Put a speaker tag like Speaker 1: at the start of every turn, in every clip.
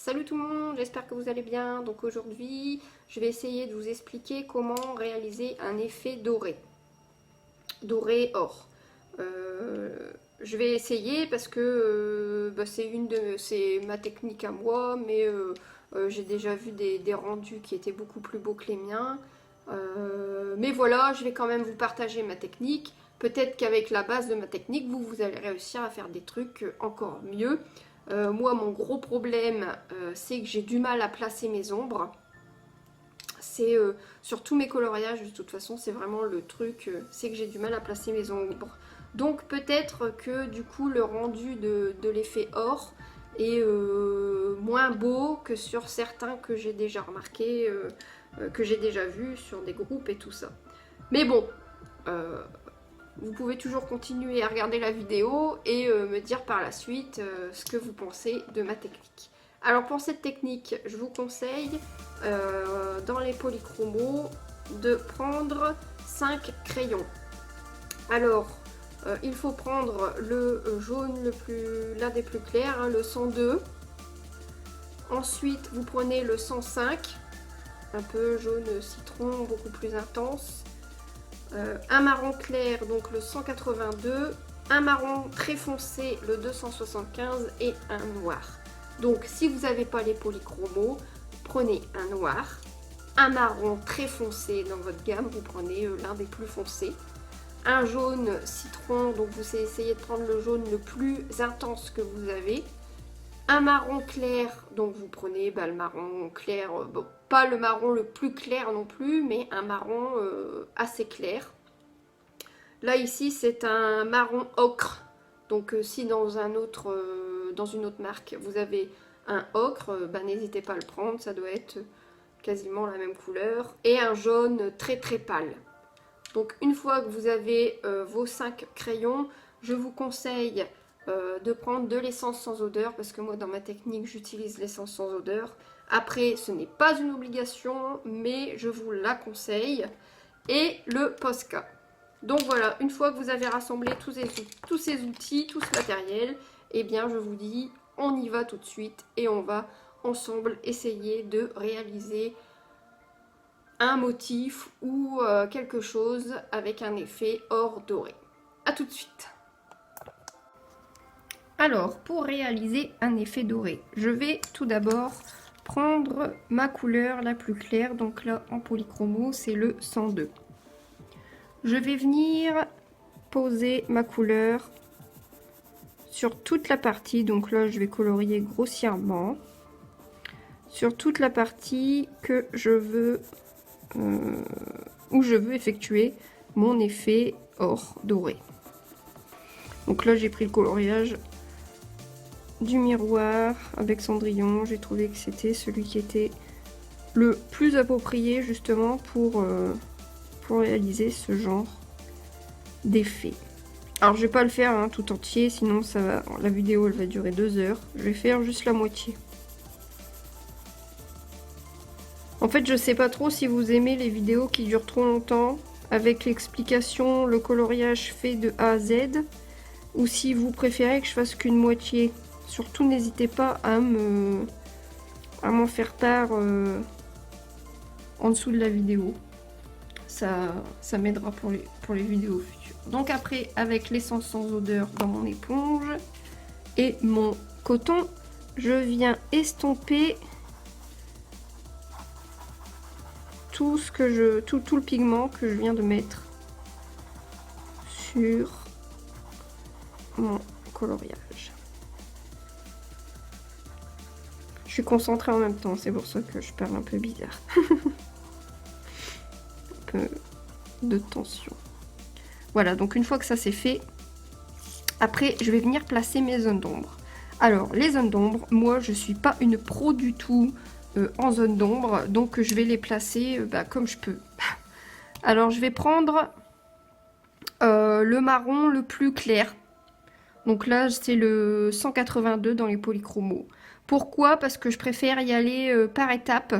Speaker 1: Salut tout le monde, j'espère que vous allez bien. Donc aujourd'hui, je vais essayer de vous expliquer comment réaliser un effet doré. Doré or. Je vais essayer parce que c'est ma technique à moi, mais j'ai déjà vu des rendus qui étaient beaucoup plus beaux que les miens. Mais voilà, je vais quand même vous partager ma technique. Peut-être qu'avec la base de ma technique, vous allez réussir à faire des trucs encore mieux. Moi, mon gros problème, c'est que j'ai du mal à placer mes ombres. C'est sur tous mes coloriages, de toute façon, c'est vraiment le truc, c'est que j'ai du mal à placer mes ombres. Donc peut-être que du coup, le rendu de l'effet or est moins beau que sur certains que j'ai déjà remarqué, que j'ai déjà vu sur des groupes et tout ça. Mais bon, vous pouvez toujours continuer à regarder la vidéo et me dire par la suite ce que vous pensez de ma technique. Alors pour cette technique, je vous conseille dans les polychromos de prendre 5 crayons. Alors il faut prendre le jaune l'un des plus clairs, hein, le 102. Ensuite vous prenez le 105, un peu jaune citron, beaucoup plus intense. Un marron clair, donc le 182, un marron très foncé, le 275 et un noir. Donc si vous n'avez pas les polychromos, prenez un noir, un marron très foncé dans votre gamme, vous prenez l'un des plus foncés, un jaune citron, donc vous essayez de prendre le jaune le plus intense que vous avez, un marron clair, donc vous prenez le marron clair, bon, pas le marron le plus clair non plus, mais un marron assez clair. Là ici c'est un marron ocre, donc si dans une autre marque vous avez un ocre, n'hésitez pas à le prendre, ça doit être quasiment la même couleur. Et un jaune très très pâle. Donc une fois que vous avez vos 5 crayons, je vous conseille de prendre de l'essence sans odeur, parce que moi dans ma technique j'utilise l'essence sans odeur. Après ce n'est pas une obligation, mais je vous la conseille. Et le Posca. Donc voilà, une fois que vous avez rassemblé tous ces outils, tout ce matériel, eh bien je vous dis, on y va tout de suite et on va ensemble essayer de réaliser un motif ou quelque chose avec un effet or doré. A tout de suite. Alors, pour réaliser un effet doré, je vais tout d'abord prendre ma couleur la plus claire, donc là en polychromo c'est le 102. Je vais venir poser ma couleur sur toute la partie, donc là je vais colorier grossièrement, sur toute la partie que je veux, où je veux effectuer mon effet or doré. Donc là j'ai pris le coloriage du miroir avec Cendrillon, j'ai trouvé que c'était celui qui était le plus approprié justement pour réaliser ce genre d'effet. Alors je vais pas le faire hein, tout entier, sinon ça va, la vidéo elle va durer 2 heures. Je vais faire juste la moitié. En fait je sais pas trop si vous aimez les vidéos qui durent trop longtemps, avec l'explication, le coloriage fait de A à Z, ou si vous préférez que je fasse qu'une moitié. Surtout n'hésitez pas à m'en faire part en dessous de la vidéo. Ça m'aidera pour les vidéos futures. Donc après, avec l'essence sans odeur dans mon éponge et mon coton, je viens estomper tout le pigment que je viens de mettre sur mon coloriage. Je suis concentrée en même temps, c'est pour ça que je parle un peu bizarre. De tension. Voilà, donc une fois que ça c'est fait, après je vais venir placer mes zones d'ombre. Alors les zones d'ombre, moi je suis pas une pro du tout en zone d'ombre, donc je vais les placer comme je peux. Alors je vais prendre le marron le plus clair. Donc là c'est le 182 dans les polychromos. Pourquoi? Parce que je préfère y aller par étapes.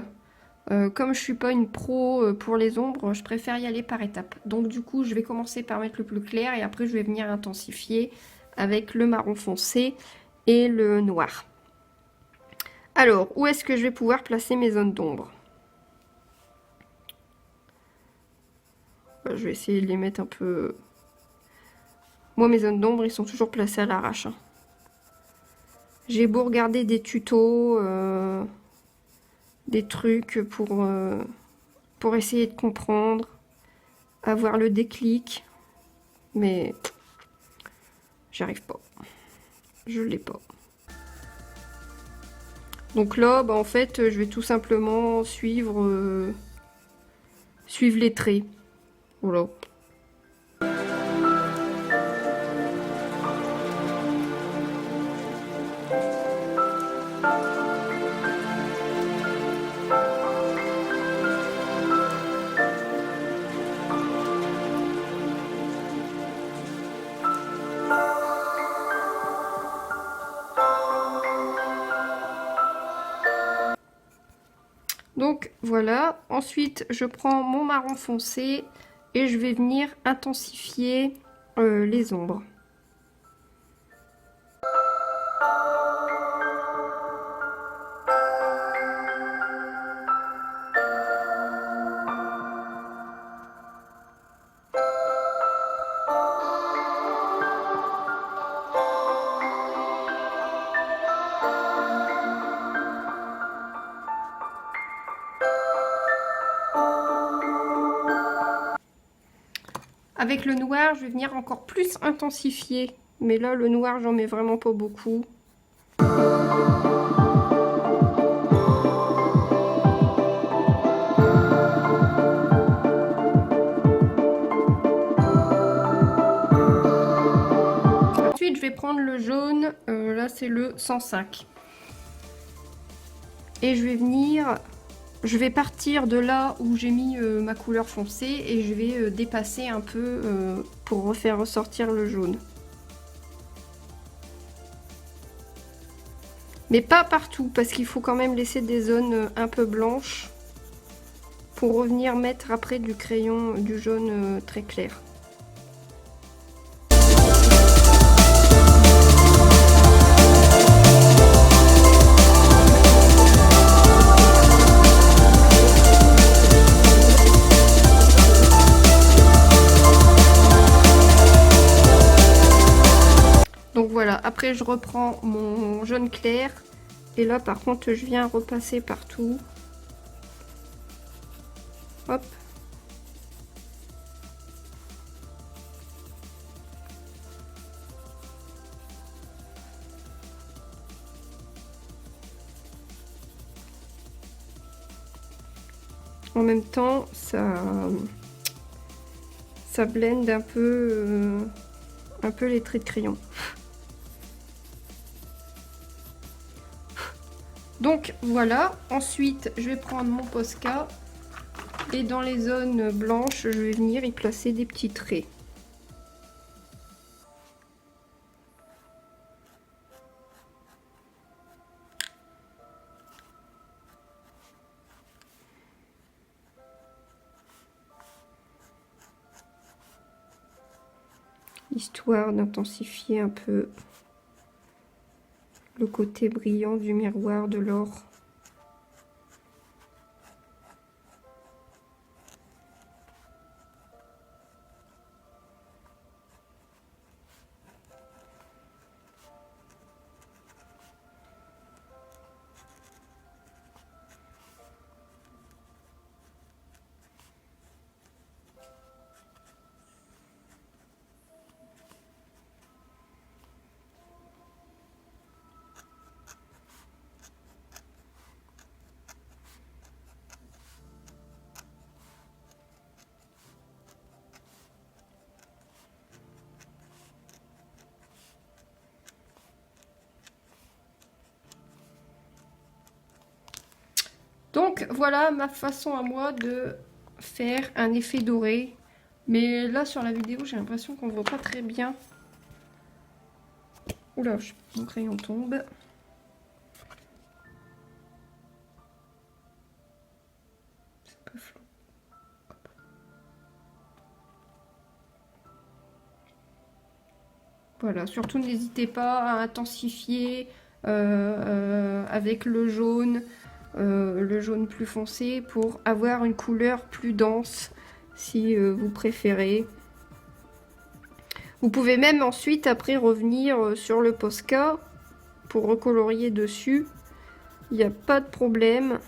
Speaker 1: Comme je suis pas une pro pour les ombres, je préfère y aller par étapes. Donc du coup, je vais commencer par mettre le plus clair et après je vais venir intensifier avec le marron foncé et le noir. Alors, où est-ce que je vais pouvoir placer mes zones d'ombre? Je vais essayer de les mettre un peu... Moi, mes zones d'ombre, ils sont toujours placés à l'arrache. Hein. J'ai beau regarder des tutos, des trucs pour essayer de comprendre, avoir le déclic, mais j'arrive pas. Je l'ai pas. Donc là, bah, en fait, je vais tout simplement suivre les traits. Voilà. Donc voilà, ensuite je prends mon marron foncé et je vais venir intensifier les ombres. Avec le noir, je vais venir encore plus intensifier. Mais là, le noir, j'en mets vraiment pas beaucoup. Ensuite, je vais prendre le jaune. Là, c'est le 105. Et je vais venir... Je vais partir de là où j'ai mis ma couleur foncée et je vais dépasser un peu pour refaire ressortir le jaune. Mais pas partout, parce qu'il faut quand même laisser des zones un peu blanches pour revenir mettre après du crayon, du jaune très clair. Donc voilà, après je reprends mon jaune clair et là par contre je viens repasser partout. Hop. En même temps, ça blende un peu les traits de crayon. Donc voilà, ensuite je vais prendre mon Posca et dans les zones blanches, je vais venir y placer des petits traits. Histoire d'intensifier un peu le côté brillant du miroir de l'or. Donc voilà ma façon à moi de faire un effet doré. Mais là sur la vidéo j'ai l'impression qu'on ne voit pas très bien. Oula, mon crayon tombe. C'est un peu flou. Voilà, surtout n'hésitez pas à intensifier avec le jaune plus foncé pour avoir une couleur plus dense si vous préférez. Vous pouvez même ensuite après revenir sur le Posca pour recolorier dessus. Il n'y a pas de problème.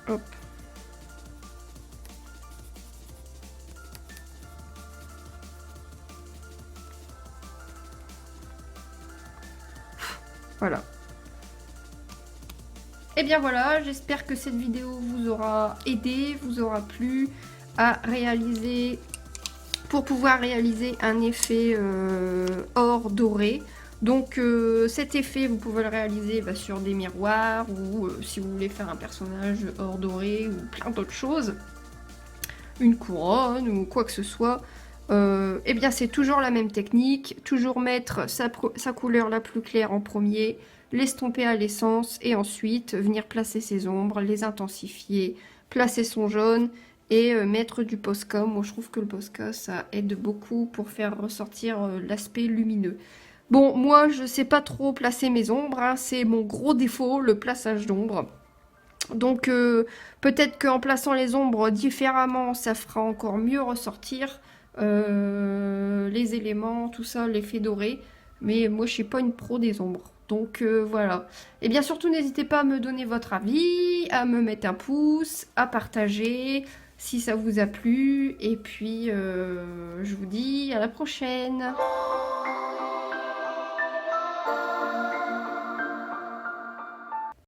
Speaker 1: Hop. Voilà. Et bien voilà, j'espère que cette vidéo vous aura aidé, vous aura plu à réaliser, pour pouvoir réaliser un effet or doré. Donc cet effet, vous pouvez le réaliser sur des miroirs ou si vous voulez faire un personnage or doré ou plein d'autres choses, une couronne ou quoi que ce soit. Et bien c'est toujours la même technique, toujours mettre sa couleur la plus claire en premier, l'estomper à l'essence et ensuite venir placer ses ombres, les intensifier, placer son jaune et mettre du Posca. Moi je trouve que le Posca ça aide beaucoup pour faire ressortir l'aspect lumineux. Bon, moi je sais pas trop placer mes ombres, hein, c'est mon gros défaut, le plaçage d'ombres. Donc peut-être qu'en plaçant les ombres différemment, ça fera encore mieux ressortir les éléments, tout ça, l'effet doré. Mais moi je suis pas une pro des ombres. Donc voilà. Et bien surtout n'hésitez pas à me donner votre avis, à me mettre un pouce, à partager si ça vous a plu. Et puis je vous dis à la prochaine.